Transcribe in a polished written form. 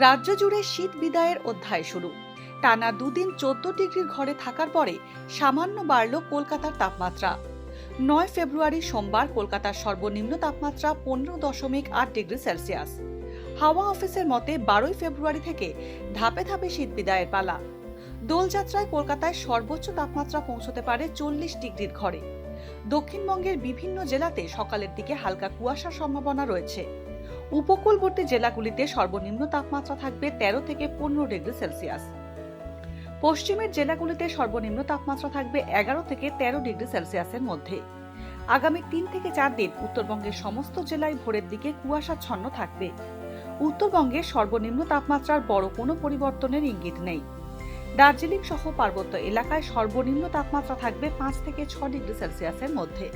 রাজ্য জুড়ে শীত বিদায়ের অধ্যায় শুরু। টানা দুদিন 14 ডিগ্রির ঘরে থাকার পরে সামান্য বাড়ল কলকাতার তাপমাত্রা। 9 ফেব্রুয়ারি সোমবার কলকাতার সর্বনিম্ন তাপমাত্রা 15.8 ডিগ্রি সেলসিয়াস। হাওয়া অফিসের মতে 12 ফেব্রুয়ারি থেকে ধাপে ধাপে শীত বিদায়ের পালা। দোলযাত্রায় কলকাতায় সর্বোচ্চ তাপমাত্রা পৌঁছতে পারে 40 ডিগ্রির ঘরে। দক্ষিণবঙ্গের বিভিন্ন জেলাতে সকালের দিকে হালকা কুয়াশার সম্ভাবনা রয়েছে। উপকূলবর্তী জেলাগুলিতে সর্বনিম্ন তাপমাত্রা থাকবে 13 থেকে 15 ডিগ্রি সেলসিয়াস। পশ্চিমের জেলাগুলিতে সর্বনিম্ন তাপমাত্রা থাকবে 11 থেকে 13 ডিগ্রি সেলসিয়াসের মধ্যে। আগামী 3 থেকে 4 দিন উত্তরবঙ্গের সমস্ত জেলায় ভোরের দিকে কুয়াশাচ্ছন্ন থাকবে। উত্তরবঙ্গে সর্বনিম্ন তাপমাত্রার বড় কোনো পরিবর্তনের ইঙ্গিত নেই। দার্জিলিং সহ পার্বত্য এলাকায় সর্বনিম্ন তাপমাত্রা থাকবে 5 থেকে 6 ডিগ্রি সেলসিয়াসের মধ্যে।